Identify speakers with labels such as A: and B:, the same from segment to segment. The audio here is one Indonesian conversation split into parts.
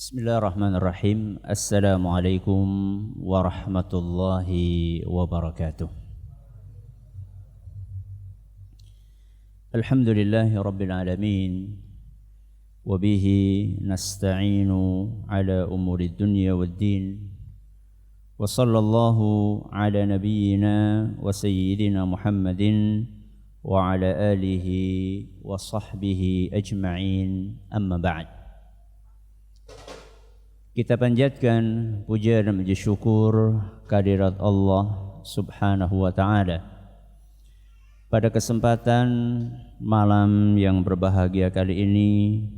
A: Bismillahirrahmanirrahim. Assalamualaikum warahmatullahi wabarakatuh. Alhamdulillahi rabbil alamin. Wabihi nasta'inu ala umuri dunya waddin. Wa sallallahu ala nabiyyina wa sayyidina Muhammadin wa ala alihi wa sahbihi ajma'in. Amma ba'd. Kita panjatkan puja dan puji syukur kehadirat Allah Subhanahu wa taala. Pada kesempatan malam yang berbahagia kali ini,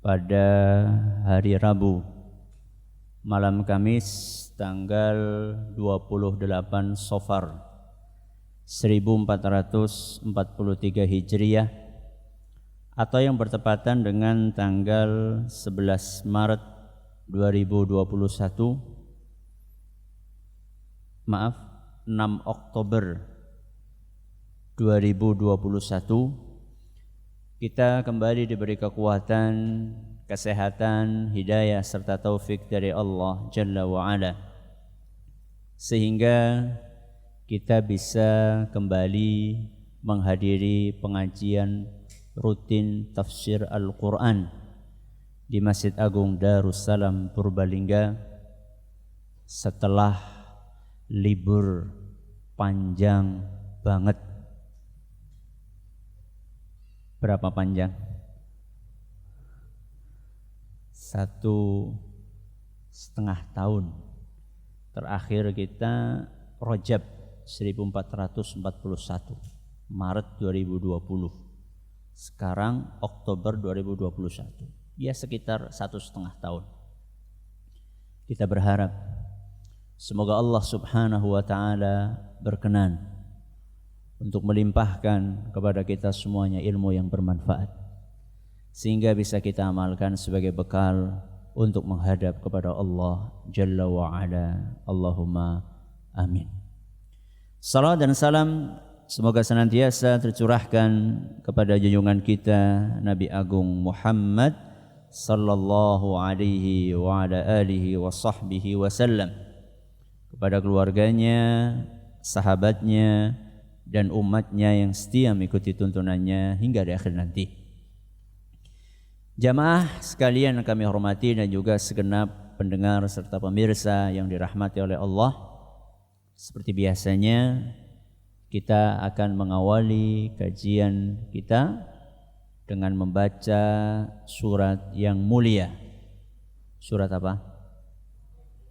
A: pada hari Rabu, malam Kamis tanggal 28 Safar 1443 Hijriah, atau yang bertepatan dengan tanggal 11 Maret 2021, maaf 6 Oktober 2021, kita kembali diberi kekuatan, kesehatan, hidayah serta taufik dari Allah Jalla wa'ala, sehingga kita bisa kembali menghadiri pengajian rutin tafsir Al-Quran di Masjid Agung Darussalam Purbalingga setelah libur panjang banget. Berapa panjang? 1,5 tahun. Terakhir kita Rajab 1441, Maret 2020. Sekarang Oktober 2021. Ya, sekitar 1,5 tahun. Kita berharap semoga Allah Subhanahu wa taala berkenan untuk melimpahkan kepada kita semuanya ilmu yang bermanfaat, sehingga bisa kita amalkan sebagai bekal untuk menghadap kepada Allah Jalla wa ala. Allahumma amin. Salam dan salam semoga senantiasa tercurahkan kepada junjungan kita Nabi Agung Muhammad sallallahu alaihi wa ala alihi wa sahbihi wasallam, kepada keluarganya, sahabatnya, dan umatnya yang setia mengikuti tuntunannya hingga di akhir nanti. Jamaah sekalian yang kami hormati dan juga segenap pendengar serta pemirsa yang dirahmati oleh Allah, seperti biasanya kita akan mengawali kajian kita dengan membaca surat yang mulia. Surat apa?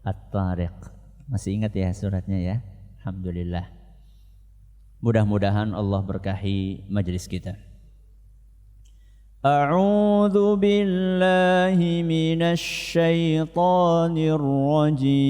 A: At-Tariq. Masih ingat ya suratnya ya? Alhamdulillah. Mudah-mudahan Allah berkahi majelis kita. A'udzu billahi minasy syaithanir rajim.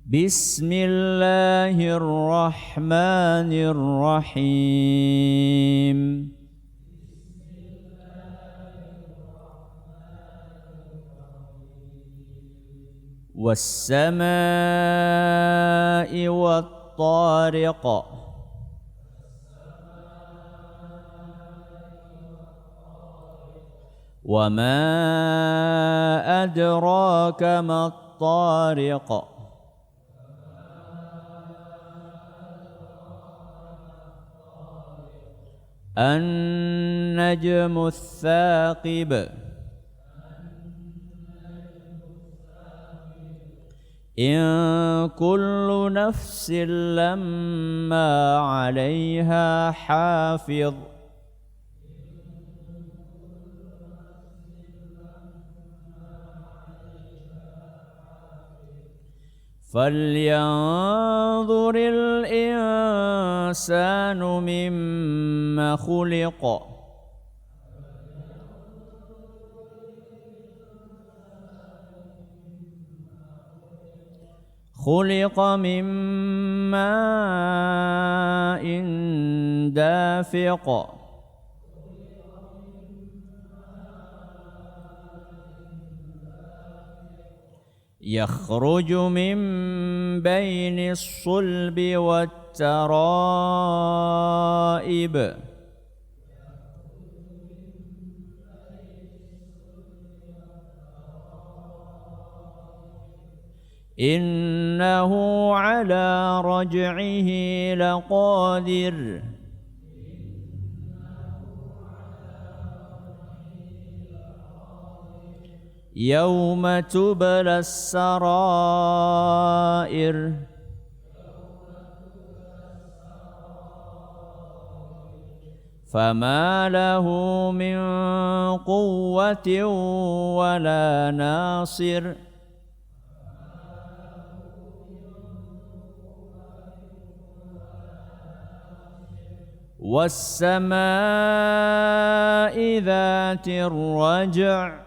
A: Bismillahirrahmanirrahim. Was-samaa'i wat-tariq. Wa ma adraka mat-tariq. An-najmu ats-tsaqib. In kullu nafsin lamma 'alaiha hafidh. فلينظر الإنسان مما خلق. خلق من ماء دافق. yakhruju min bainis sulbi wat taraib. Innahu ala raj'ihi laqadir. Yawma tublas sarair. Fama lahu min quwwatin wala nasir. والسماء ذات الرجع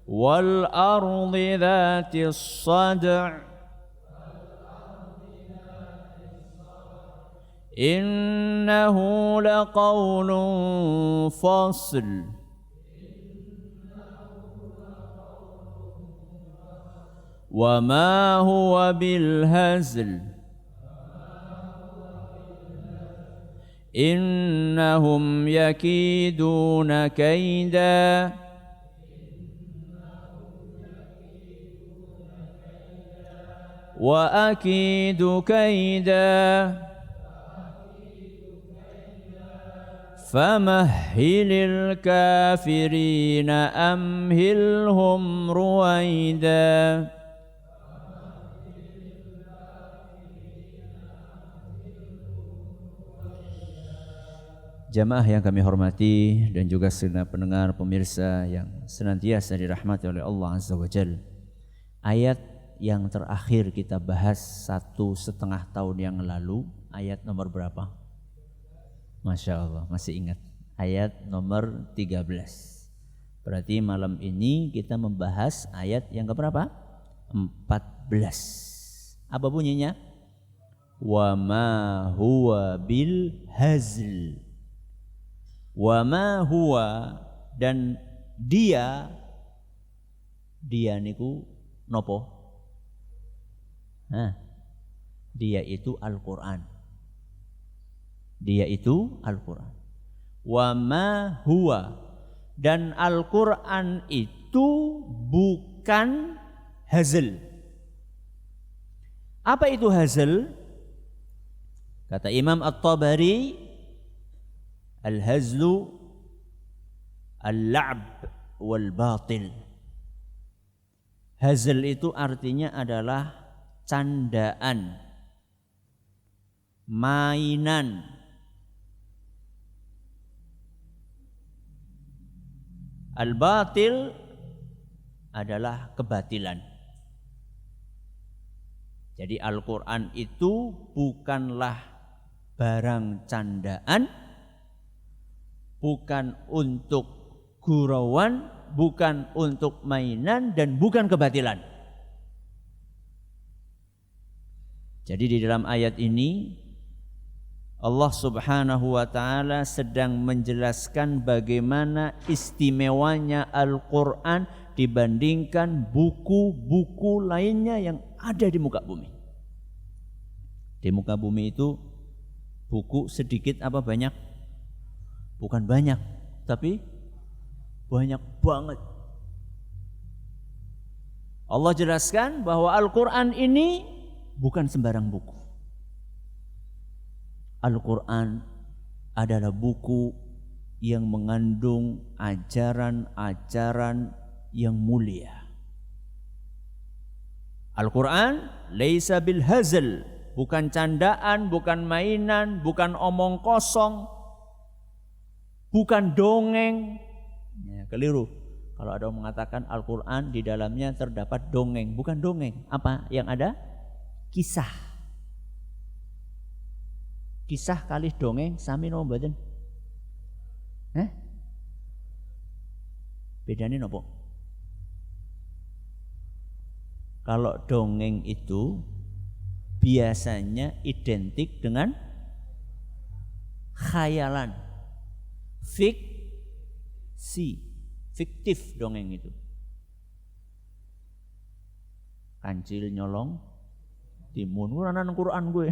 A: والأرض ذات الصدع إنه لقول فصل وما هو بالهزل إنهم يكيدون كيدا وأكيد كيدا فمهل الكافرين أمهلهم رويدا. Jamaah yang kami hormati dan juga segenap pendengar pemirsa yang senantiasa dirahmati oleh Allah Azza wa Jalla. Ayat yang terakhir kita bahas 1,5 tahun yang lalu, ayat nomor berapa? Masya Allah, masih ingat. Ayat nomor 13. Berarti malam ini kita membahas ayat yang keberapa? 14. Apa bunyinya? Wa ma huwa bil hazl. Wa ma huwa, dan dia niku nopo? Dia itu Al-Quran. Dia itu Al-Quran. Wa ma huwa, dan Al-Quran itu bukan hazl. Apa itu hazl? Kata Imam At-Tabari, al-hazlu al-la'b wal-batil. Hazl itu artinya adalah candaan, mainan. Al-batil adalah kebatilan. Jadi Al-Quran itu bukanlah barang candaan, bukan untuk gurauan, bukan untuk mainan, dan bukan kebatilan. Jadi di dalam ayat ini Allah Subhanahu wa taala sedang menjelaskan bagaimana istimewanya Al-Quran dibandingkan buku-buku lainnya yang ada di muka bumi. Di muka bumi itu buku sedikit apa banyak? Bukan banyak, tapi banyak banget. Allah jelaskan bahwa Al-Quran ini bukan sembarang buku. Al-Quran adalah buku yang mengandung ajaran-ajaran yang mulia. Al-Quran laisa bil hazl, bukan candaan, bukan mainan, bukan omong kosong, bukan dongeng. Ya, keliru kalau ada yang mengatakan Al-Quran di dalamnya terdapat dongeng. Bukan dongeng. Apa yang ada? Kisah. Kisah kali dongeng sami napa mboten? Bedane napa? Kalau dongeng itu biasanya identik dengan fiksi, fiktif dongeng itu. Kancil nyolong timun, uranan Quran gue.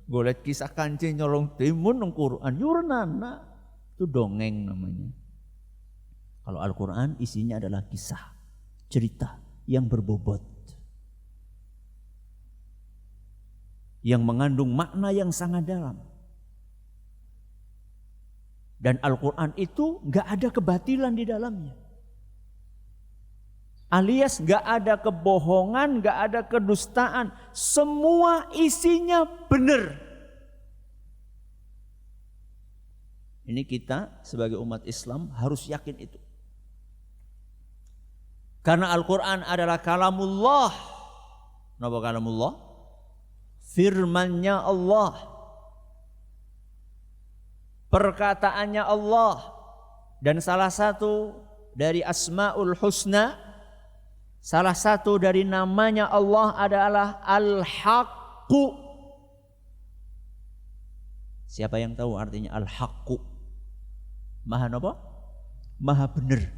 A: Gue liat kisah kancil nyolong timun nang Quran, yuranana itu dongeng namanya. Kalau Al-Quran isinya adalah kisah, cerita yang berbobot, yang mengandung makna yang sangat dalam. Dan Al-Quran itu gak ada kebatilan di dalamnya. Alias gak ada kebohongan, gak ada kedustaan. Semua isinya benar. Ini kita sebagai umat Islam harus yakin itu. Karena Al-Quran adalah kalamullah. Kenapa kalamullah? Firmannya Allah. Perkataannya Allah. Dan salah satu dari Asmaul Husna, salah satu dari namanya Allah adalah Al-Haqqu. Siapa yang tahu artinya Al-Haqqu? Maha apa? Maha benar.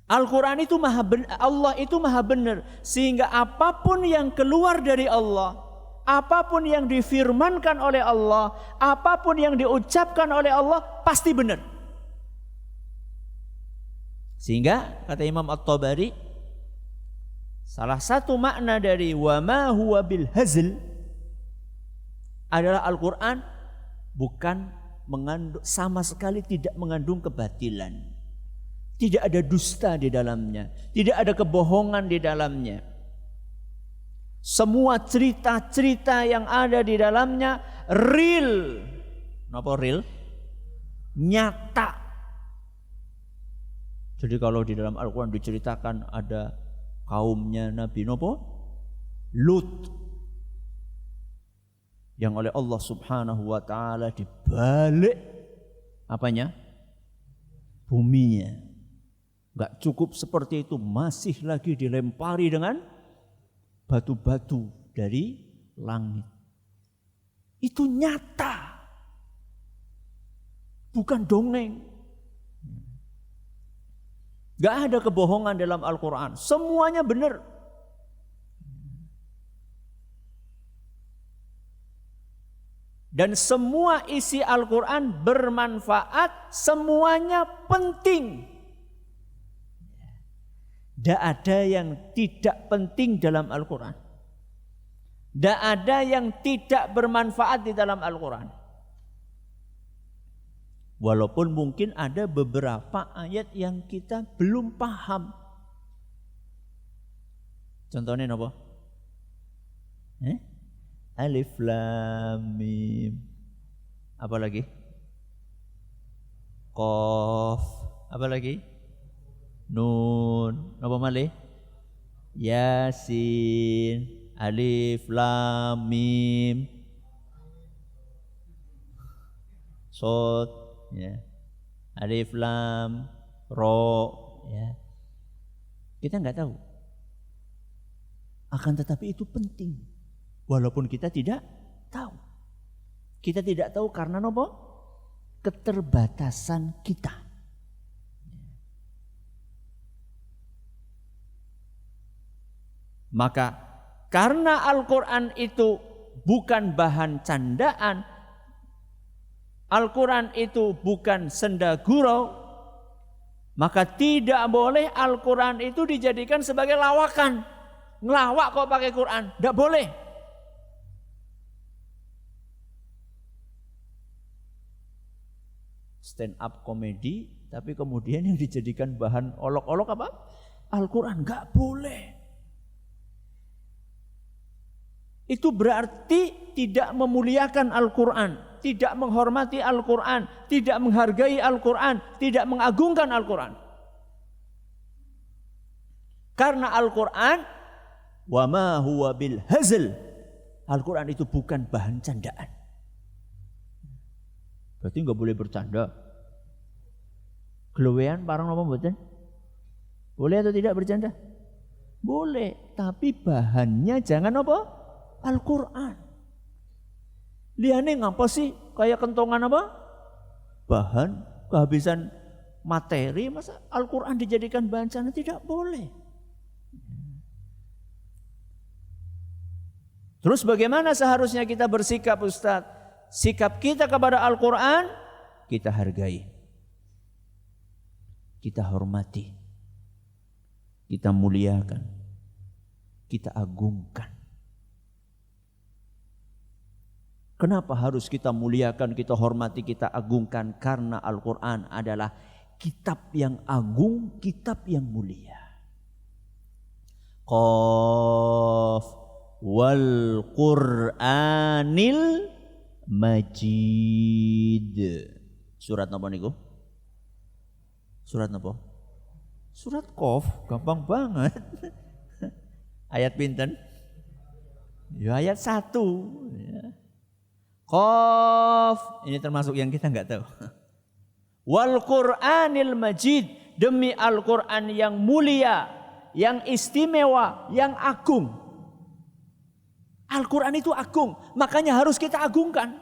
A: Al-Quran itu maha benar, Allah itu maha benar. Sehingga apapun yang keluar dari Allah, apapun yang difirmankan oleh Allah, apapun yang diucapkan oleh Allah pasti benar. Sehingga kata Imam At-Tabari, salah satu makna dari wa ma huwa bil hazl adalah Al-Quran bukan mengandung, sama sekali tidak mengandung kebatilan. Tidak ada dusta di dalamnya, tidak ada kebohongan di dalamnya. Semua cerita-cerita yang ada di dalamnya real. Kenapa real? Nyata. Jadi kalau di dalam Al-Quran diceritakan ada kaumnya Nabi Lut, yang oleh Allah Subhanahu wa ta'ala dibalik apanya? Buminya. Gak cukup seperti itu, masih lagi dilempari dengan batu-batu dari langit. Itu nyata, bukan dongeng. Gak ada kebohongan dalam Al-Quran, semuanya benar. Dan semua isi Al-Quran bermanfaat, semuanya penting. Tidak ada yang tidak penting dalam Al-Quran. Tidak ada yang tidak bermanfaat di dalam Al-Quran. Walaupun mungkin ada beberapa ayat yang kita belum paham. Contohnya apa? Alif Lam Mim. Apa lagi? Qaf. Apa lagi? Nun. Apa malih? Yasin. Alif Lam Mim. Shad, ya. Alif Lam Ra, ya. Kita nggak tahu. Akan tetapi itu penting. Walaupun kita tidak tahu. Kita tidak tahu karena apa? Keterbatasan kita. Maka karena Al-Quran itu bukan bahan candaan, Al-Quran itu bukan senda gurau, maka tidak boleh Al-Quran itu dijadikan sebagai lawakan. Ngelawak kok pakai Quran, tidak boleh. Stand up komedi, tapi kemudian yang dijadikan bahan olok-olok apa? Al-Quran, nggak boleh. Itu berarti tidak memuliakan Al-Quran, tidak menghormati Al-Quran, tidak menghargai Al-Quran, tidak mengagungkan Al-Quran. Karena Al-Quran, wa ma huwa bil hazl, Al-Quran itu bukan bahan candaan. Berarti nggak boleh bercanda. Gelewean parang apa mboten? Boleh atau tidak bercanda? Boleh, tapi bahannya jangan apa? Al-Quran. Liane ngapa sih kayak kentongan apa? bahan, kehabisan materi, masa Al-Quran dijadikan bahan sana? Tidak boleh. Terus bagaimana seharusnya kita bersikap, Ustadz? Sikap kita kepada Al-Quran, kita hargai, kita hormati, kita muliakan, kita agungkan. Kenapa harus kita muliakan, kita hormati, kita agungkan? Karena Al-Quran adalah kitab yang agung, kitab yang mulia. Qaf wal Qur'anil Majid. Surat napa niku? Surat napa? Surat Qaf, gampang banget. Ayat pinten? Ya ayat 1. Ya. Qaf, ini termasuk yang kita enggak tahu. Wal Qur'anil Majid, demi Al-Qur'an yang mulia, yang istimewa, yang agung. Al-Quran itu agung, makanya harus kita agungkan.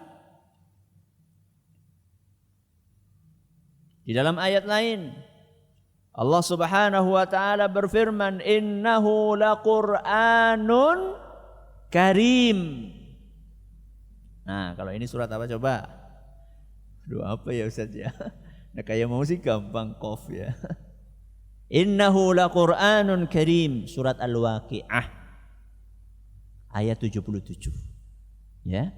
A: Di dalam ayat lain, Allah Subhanahu wa taala berfirman, "Innahu laqur'anun karim." Nah, kalau ini surat apa coba? Aduh, apa ya Ustaz ya? Nah, kayak mau sih gampang Qaf ya. Innahu laqur'anun karim, surat Al-Waqi'ah ayat 77. Ya.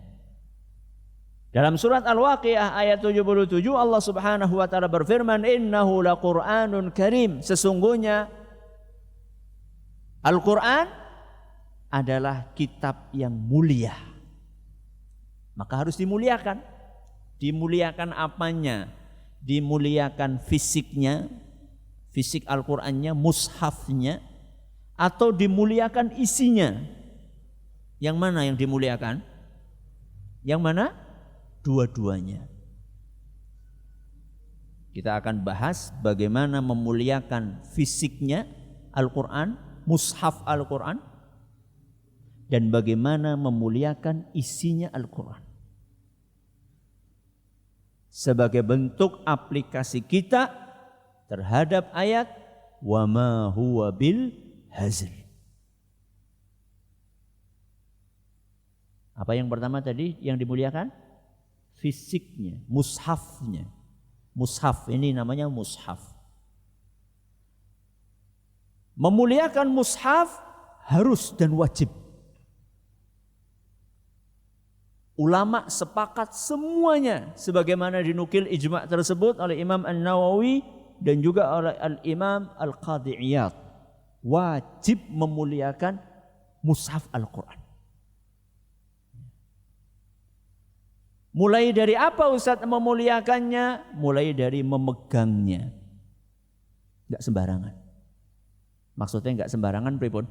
A: Dalam surat Al-Waqi'ah ayat 77 Allah Subhanahu wa taala berfirman, "Innahu laqur'anun karim." Sesungguhnya Al-Qur'an adalah kitab yang mulia. Maka harus dimuliakan. Dimuliakan apanya? Dimuliakan fisiknya, fisik Al-Qur'annya, mushafnya, atau dimuliakan isinya? Yang mana yang dimuliakan? Yang mana? Dua-duanya. Kita akan bahas bagaimana memuliakan fisiknya Al-Quran, mushaf Al-Quran, dan bagaimana memuliakan isinya Al-Quran. Sebagai bentuk aplikasi kita terhadap ayat wa ma huwa bil hazl. Apa yang pertama tadi yang dimuliakan? Fisiknya, mushafnya. Mushaf ini namanya mushaf. Memuliakan mushaf harus dan wajib. Ulama sepakat semuanya sebagaimana dinukil ijma' tersebut oleh Imam An-Nawawi dan juga oleh Al-Imam Al-Qadhi Iyad. Wajib memuliakan mushaf Al-Quran. Mulai dari apa Ustaz memuliakannya? Mulai dari memegangnya. Enggak sembarangan. Maksudnya enggak sembarangan pripun?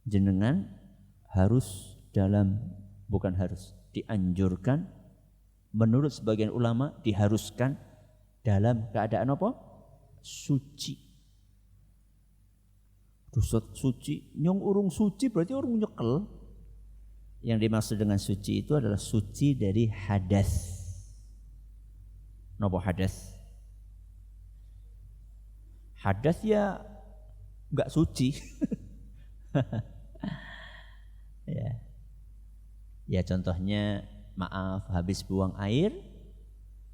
A: Jenengan harus dianjurkan, menurut sebagian ulama diharuskan dalam keadaan apa? Suci. Suci, nyong urung suci berarti urung nyekel. Yang dimaksud dengan suci itu adalah suci dari hadas. Napa hadas? Hadas ya enggak suci. Ya. Ya contohnya, maaf, habis buang air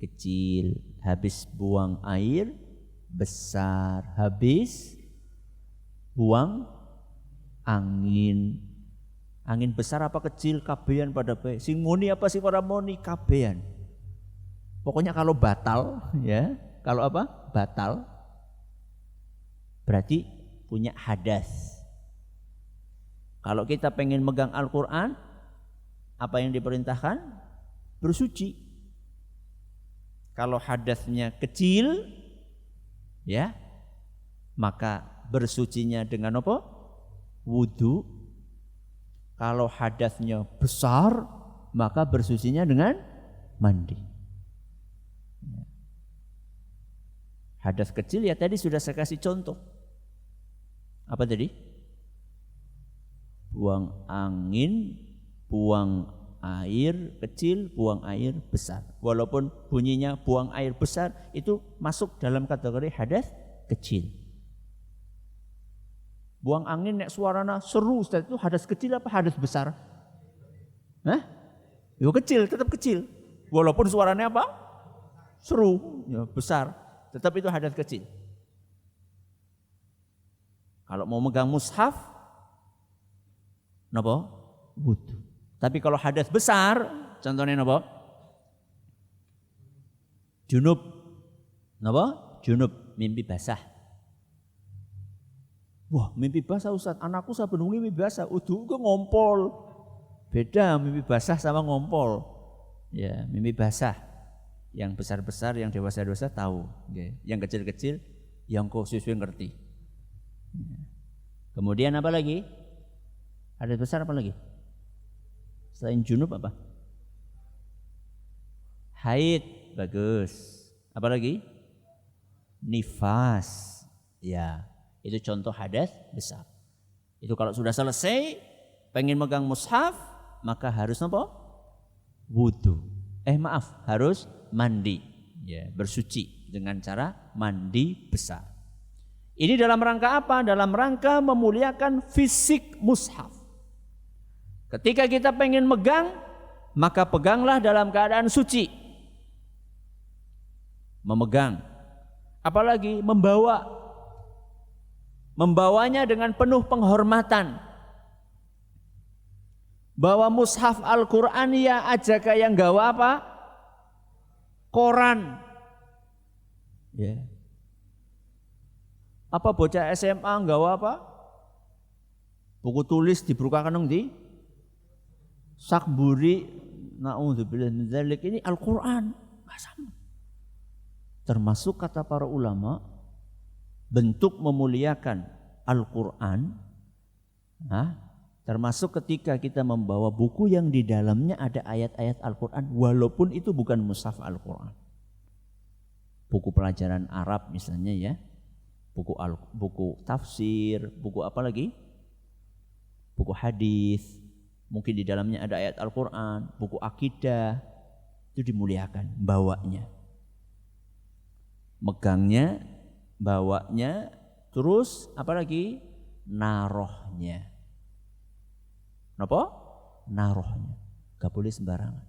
A: kecil, habis buang air besar, habis buang angin. Angin besar apa kecil kabehan pada bae. Sing muni apa sing ora muni kabehan. Pokoknya kalau batal ya, kalau apa? Batal. Berarti punya hadas. Kalau kita pengen megang Al-Qur'an, apa yang diperintahkan? Bersuci. Kalau hadasnya kecil ya, maka bersucinya dengan apa? Wudu. Kalau hadasnya besar, maka bersucinya dengan mandi. Hadas kecil ya tadi sudah saya kasih contoh. Apa tadi? Buang angin, buang air kecil, buang air besar. Walaupun bunyinya buang air besar, itu masuk dalam kategori hadas kecil. Buang angin nek suarana seru Ustaz, itu hadas kecil apa hadas besar? Hah? Yo kecil, tetap kecil. Walaupun suaranya apa? Seru, ya besar, tetap itu hadas kecil. Kalau mau megang mushaf, napa? Wudu. Tapi kalau hadas besar, contohnya napa? Junub. Napa? Junub, mimpi basah. Wah, mimpi basah Ustaz, anakku saben wengi mimpi basah, udu ke ngompol. Beda mimpi basah sama ngompol. Ya, mimpi basah. Yang besar-besar, yang dewasa-dewasa tahu. Yang kecil-kecil, yang kok siswi ngerti. Kemudian apa lagi? Hadas besar apa lagi? Selain junub apa? Haid, bagus. Apa lagi? Nifas. Ya, itu contoh hadas besar. Itu kalau sudah selesai, pengen megang mushaf, maka harus apa? Wudu. Harus mandi. Ya, bersuci dengan cara mandi besar. Ini dalam rangka apa? Dalam rangka memuliakan fisik mushaf. Ketika kita pengen megang, maka peganglah dalam keadaan suci. Memegang. Apalagi membawa. Membawanya dengan penuh penghormatan. Bawa mushaf Al-Quran ya aja kayak nggawa apa? Koran. Ya. Apa bocah SMA nggawa apa? Buku tulis dibukakan nang ndi? Sakburi, naudzubillah min dzalik, ini Al-Quran. Sama. Termasuk kata para ulama, bentuk memuliakan Al-Quran, termasuk ketika kita membawa buku yang di dalamnya ada ayat-ayat Al-Quran, walaupun itu bukan mushaf Al-Quran. Buku pelajaran Arab misalnya ya, buku tafsir, buku apa lagi? Buku hadis. Mungkin di dalamnya ada ayat Al-Quran, buku akidah, itu dimuliakan, bawanya. Megangnya, bawanya, terus apa lagi? Narohnya. Kenapa? Narohnya. Gak boleh sembarangan.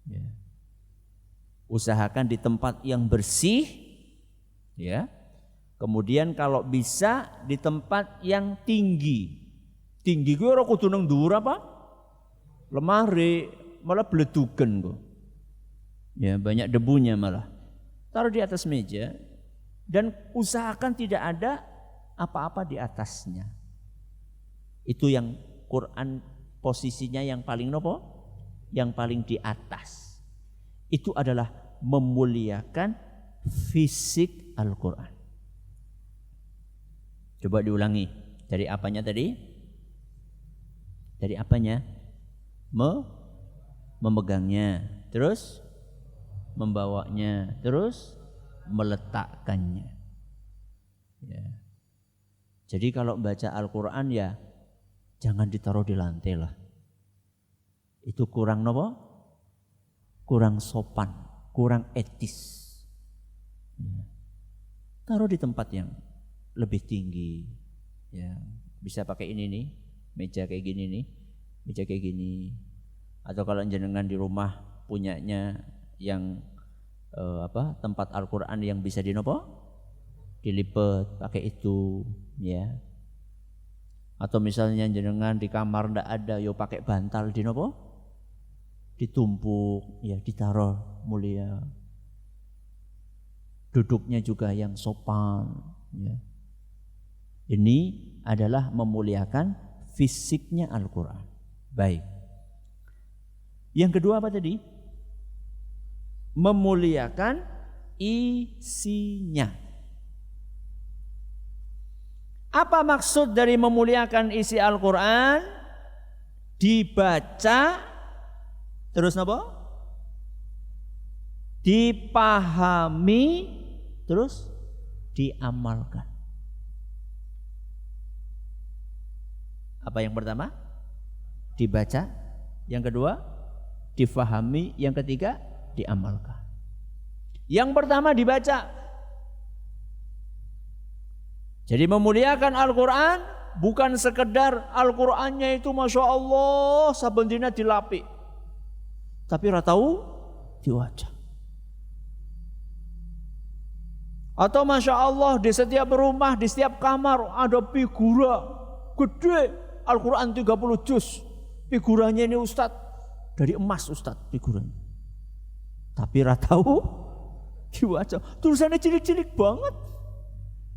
A: Ya. Usahakan di tempat yang bersih, ya. Kemudian kalau bisa di tempat yang tinggi. Tinggi gue ora kudu nang dhuwur apa? Lemari, malah bledugen kok. Ya, banyak debunya malah. Taruh di atas meja dan usahakan tidak ada apa-apa di atasnya. Itu yang Quran posisinya yang paling nopo? Yang paling di atas. Itu adalah memuliakan fisik Al-Quran. Coba diulangi. Dari apanya tadi? Dari apanya? Memegangnya, terus membawanya, terus meletakkannya. Ya. Jadi kalau baca Al-Quran ya jangan ditaruh di lantai lah. Itu kurang apa? Kurang sopan, kurang etis. Ya. Taruh di tempat yang lebih tinggi. Ya, bisa pakai ini nih. Meja kayak gini nih, meja kayak gini. Atau kalau jenengan di rumah punyanya yang tempat Al-Quran yang bisa dilipat, pakai itu, ya. Atau misalnya jenengan di kamar ndak ada, yo pakai bantal ditumpuk, ya ditaruh mulia. Duduknya juga yang sopan, ya. Ini adalah memuliakan fisiknya Al-Quran. Baik. Yang kedua apa tadi? Memuliakan isinya. Apa maksud dari memuliakan isi Al-Quran? Dibaca, terus apa? Dipahami, terus diamalkan. Apa yang pertama? Dibaca, Yang kedua, difahami. Yang ketiga, diamalkan. Yang pertama dibaca. Jadi memuliakan Al-Quran bukan sekedar Al-Qurannya itu Masya Allah saben dina dilapik. Tapi ratau diwaca. Atau Masya Allah di setiap rumah, di setiap kamar ada figura gede Al-Quran 30 juz. Figuranya ini Ustadz dari emas Ustadz figuranya. Tapi ratau diwaca. Tulisannya cilik-cilik banget.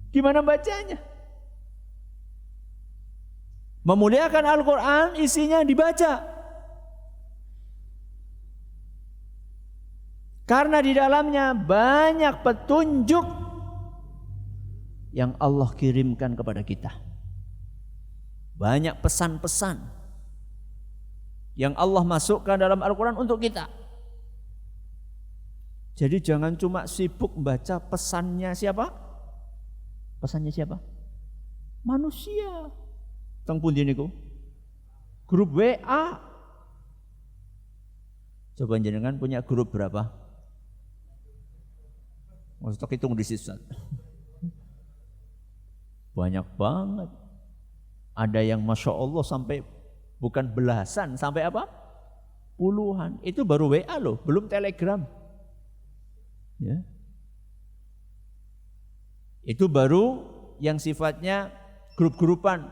A: Gimana bacanya? Memuliakan Al-Quran isinya dibaca. Karena di dalamnya banyak petunjuk yang Allah kirimkan kepada kita. Banyak pesan-pesan yang Allah masukkan dalam Al-Quran untuk kita. Jadi jangan cuma sibuk membaca pesannya siapa? Pesannya siapa? Manusia. Teng pundi niku? Grup WA. Coba jenengan punya grup berapa? Maksudnya hitung di sisa. Banyak banget. Ada yang Masya Allah sampai bukan belasan, sampai apa? Puluhan. Itu baru WA loh, belum Telegram. Ya. Itu baru yang sifatnya grup-grupan.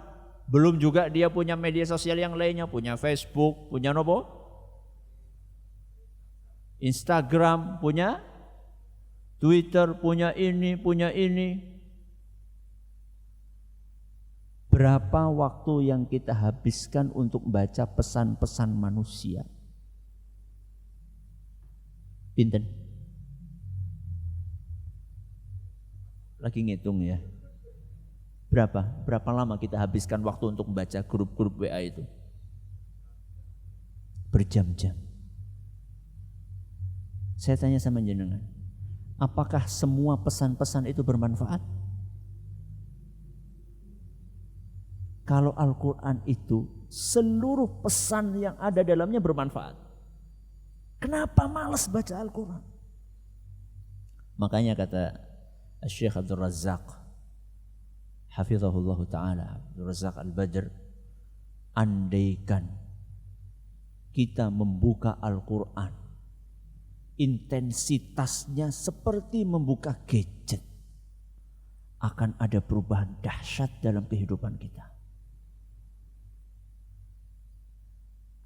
A: Belum juga dia punya media sosial yang lainnya, punya Facebook, punya nopo? Instagram, punya Twitter, punya ini, punya ini. Berapa waktu yang kita habiskan untuk baca pesan-pesan manusia? Pinten? Lagi ngitung ya. Berapa lama kita habiskan waktu untuk membaca grup-grup WA itu? Berjam-jam. Saya tanya sama jenengan, apakah semua pesan-pesan itu bermanfaat? Kalau Al-Quran itu seluruh pesan yang ada dalamnya bermanfaat. Kenapa malas baca Al-Quran? Makanya kata Syekh Abdul Razzaq hafizahullah ta'ala, Abdul Razzaq Al-Badr, andaikan kita membuka Al-Quran intensitasnya seperti membuka gadget, akan ada perubahan dahsyat dalam kehidupan kita.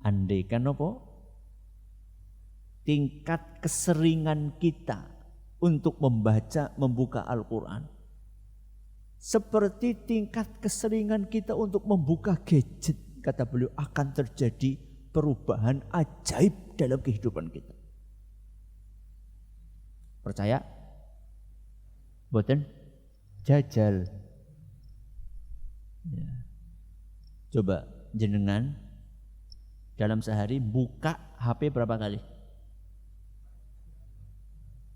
A: Andaikan apa? Tingkat keseringan kita untuk membuka Al-Quran seperti tingkat keseringan kita untuk membuka gadget, kata beliau, akan terjadi perubahan ajaib dalam kehidupan kita. Percaya? Boten? Jajal. Ya. Coba jenengan dalam sehari buka HP berapa kali?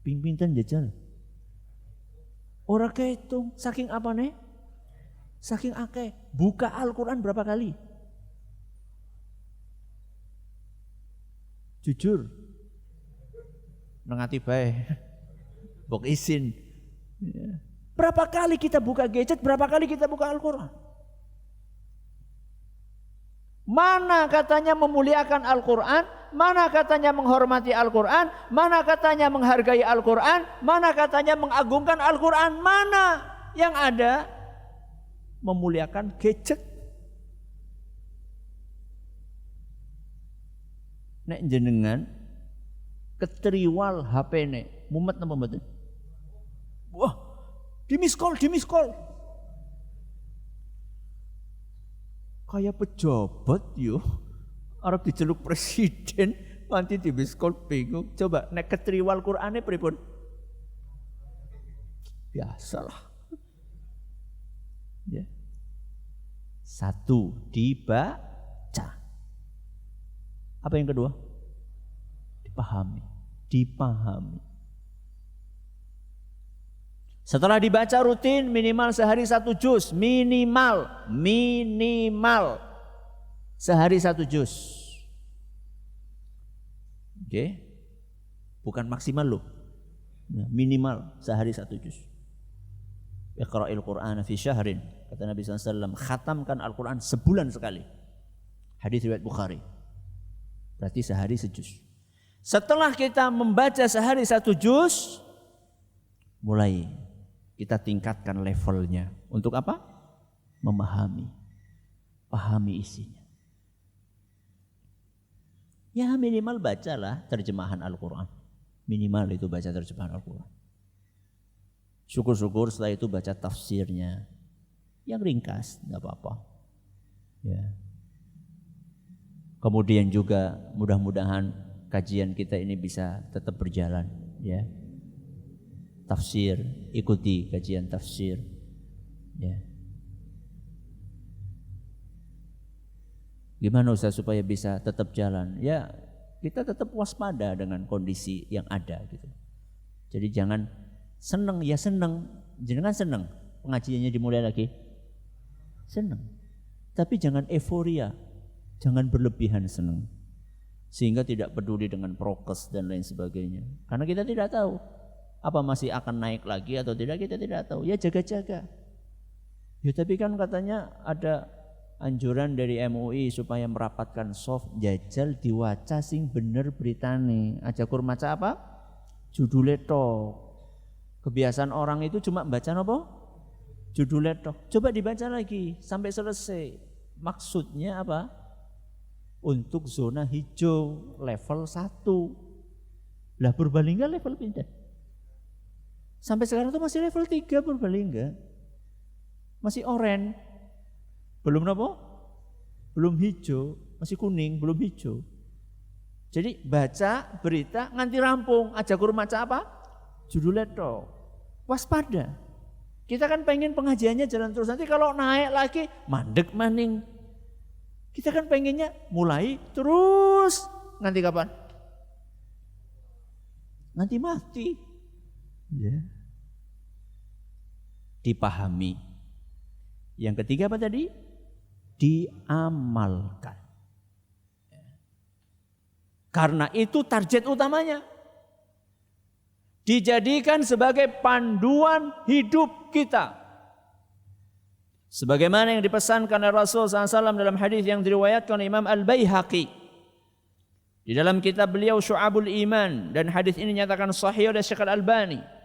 A: Ping-pinten jajal. Ora kehitung, saking apa nih? Saking akeh. Buka Al-Quran berapa kali? Jujur. Nengati bae. Bok izin. Ya. Berapa kali kita buka gadget, berapa kali kita buka Al-Quran? Mana katanya memuliakan Al-Quran, mana katanya menghormati Al-Quran, mana katanya menghargai Al-Quran, mana katanya mengagungkan Al-Quran, mana yang ada memuliakan gadget. Nek jenengan ketriwal HP nek mumet napa mboten? Wah, di miss call. Kayak pejabat yo, arep diceluk presiden, nanti di miss call bingung. Coba nek ketriwal Qur'ane pripun? Biasalah. Ya. Satu, dibaca. Apa yang kedua? Dipahami. Setelah dibaca rutin minimal sehari 1 juz, minimal sehari 1 juz. Oke? Bukan maksimal loh. Minimal sehari 1 juz. Iqra'il Qur'ana fi syahrin. Kata Nabi SAW, khatamkan Al-Quran sebulan sekali. Hadis riwayat Bukhari. Berarti sehari 1 juz. Setelah kita membaca sehari 1 juz, mulai kita tingkatkan levelnya. Untuk apa? Memahami. Pahami isinya. Ya minimal bacalah terjemahan Al-Quran. Minimal itu baca terjemahan Al-Quran. Syukur-syukur setelah itu baca tafsirnya. Yang ringkas, tidak apa-apa. Ya. Kemudian juga mudah-mudahan kajian kita ini bisa tetap berjalan. Ya. Tafsir, ikuti kajian tafsir. Ya. Gimana Ustaz supaya bisa tetap jalan? Ya, kita tetap waspada dengan kondisi yang ada gitu. Jadi jangan seneng ya seneng, jangan seneng pengajiannya dimulai lagi. Seneng. Tapi jangan euforia, jangan berlebihan seneng. Sehingga tidak peduli dengan prokes dan lain sebagainya. Karena kita tidak tahu apa masih akan naik lagi atau tidak, kita tidak tahu. Ya jaga-jaga. Ya tapi kan katanya ada anjuran dari MUI supaya merapatkan soft, jajal diwaca sing bener beritane. Aja kur maca apa? Judule tok. Kebiasaan orang itu cuma baca apa? Judule tok. Coba dibaca lagi sampai selesai. Maksudnya apa? Untuk zona hijau level 1. Lah Purbalingga level pindah. Sampai sekarang tuh masih level 3 Purbalingga. Masih oranye. Belum apa? Belum hijau, masih kuning, belum hijau. Jadi baca berita nganti rampung, aja kur maca apa? Judulnya tok. Waspada. Kita kan pengen pengajiannya jalan terus, nanti kalau naik lagi mandek maning. Kita kan pengennya mulai terus, nanti kapan? Nanti mati. Ya. Dipahami. Yang ketiga apa tadi? Diamalkan. Karena itu target utamanya. Dijadikan sebagai panduan hidup kita. Sebagaimana yang dipesankan oleh Rasul SAW dalam hadis yang diriwayatkan Imam Al-Baihaqi. Di dalam kitab beliau Syu'abul Iman, dan hadis ini nyatakan sahih oleh Syekh Al-Albani.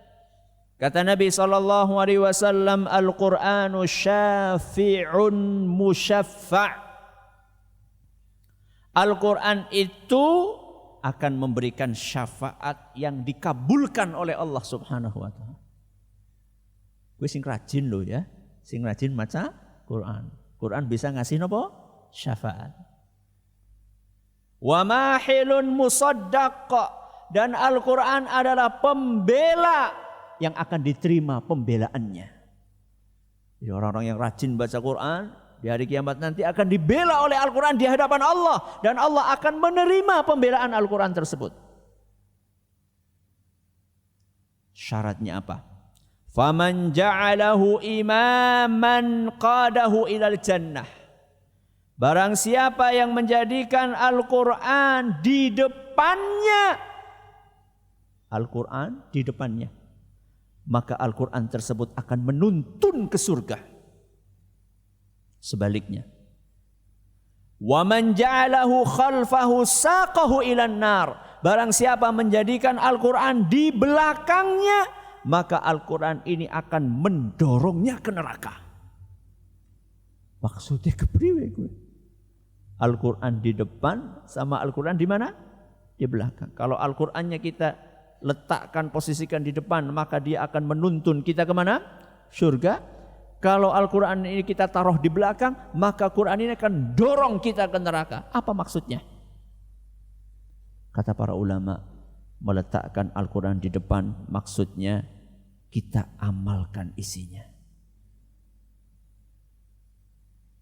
A: Kata Nabi SAW, Al-Qur'anu syafi'un musyaffa'. Al-Quran itu akan memberikan syafaat yang dikabulkan oleh Allah Subhanahu wa ta'ala. Gue sing rajin loh ya, sing rajin maca Quran. Quran bisa ngasih apa? Syafaat. Wa mahilun musaddaq, dan Al-Quran adalah pembela yang akan diterima pembelaannya. Jadi orang-orang yang rajin baca Quran di hari kiamat nanti akan dibela oleh Al-Quran di hadapan Allah, dan Allah akan menerima pembelaan Al-Quran tersebut. Syaratnya apa? Faman ja'alahu imaman qadahu ilal jannah. Barang siapa yang menjadikan Al-Quran di depannya, Al-Quran di depannya, maka Al-Quran tersebut akan menuntun ke surga. Sebaliknya, wa man ja'alahu khalfahu saqahu ilan nar. Barang siapa menjadikan Al-Quran di belakangnya, maka Al-Quran ini akan mendorongnya ke neraka. Maksudnya kepriwe gue? Al-Quran di depan sama Al-Quran di mana? Di belakang. Kalau Al-Qurannya kita letakkan, posisikan di depan, maka dia akan menuntun kita kemana? Surga. Kalau Al-Quran ini kita taruh di belakang, maka Quran ini akan dorong kita ke neraka. Apa maksudnya? Kata para ulama, meletakkan Al-Quran di depan maksudnya kita amalkan isinya.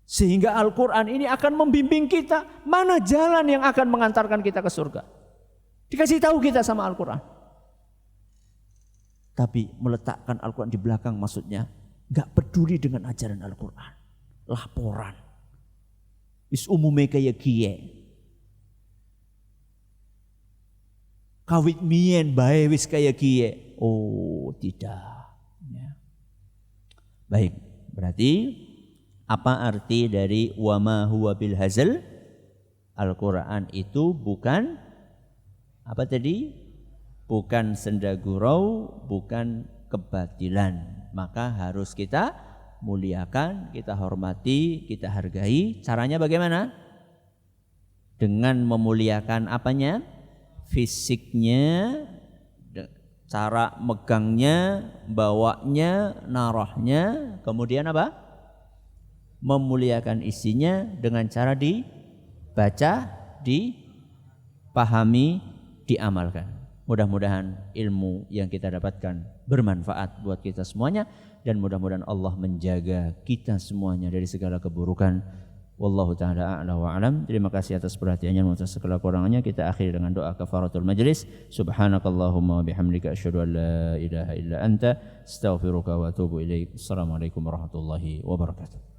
A: Sehingga Al-Quran ini akan membimbing kita mana jalan yang akan mengantarkan kita ke surga. Dikasih tahu kita sama Al-Quran. Tapi meletakkan Al-Quran di belakang maksudnya gak peduli dengan ajaran Al-Quran. Laporan. Wis umume kaya kiye. kawit mien bae wis kaya kiye. Oh, tidak. Ya. Baik, berarti apa arti dari wa ma huwa bil hazal? Al-Quran itu bukan apa tadi? Bukan senda gurau, bukan kebatilan. Maka harus kita muliakan, kita hormati, kita hargai. Caranya bagaimana? Dengan memuliakan apanya? Fisiknya, cara megangnya, bawanya, narahnya. Kemudian apa? Memuliakan isinya dengan cara dibaca, dipahami, diamalkan. Mudah-mudahan ilmu yang kita dapatkan bermanfaat buat kita semuanya. Dan mudah-mudahan Allah menjaga kita semuanya dari segala keburukan. Wallahu ta'ala a'la wa alam. Terima kasih atas perhatiannya dan atas segala kurangannya. Kita akhiri dengan doa kafaratul majlis. Subhanakallahumma bihamdika asyhadu an la ilaha illa anta astaghfiruka wa atubu ilaik. Assalamualaikum warahmatullahi wabarakatuh.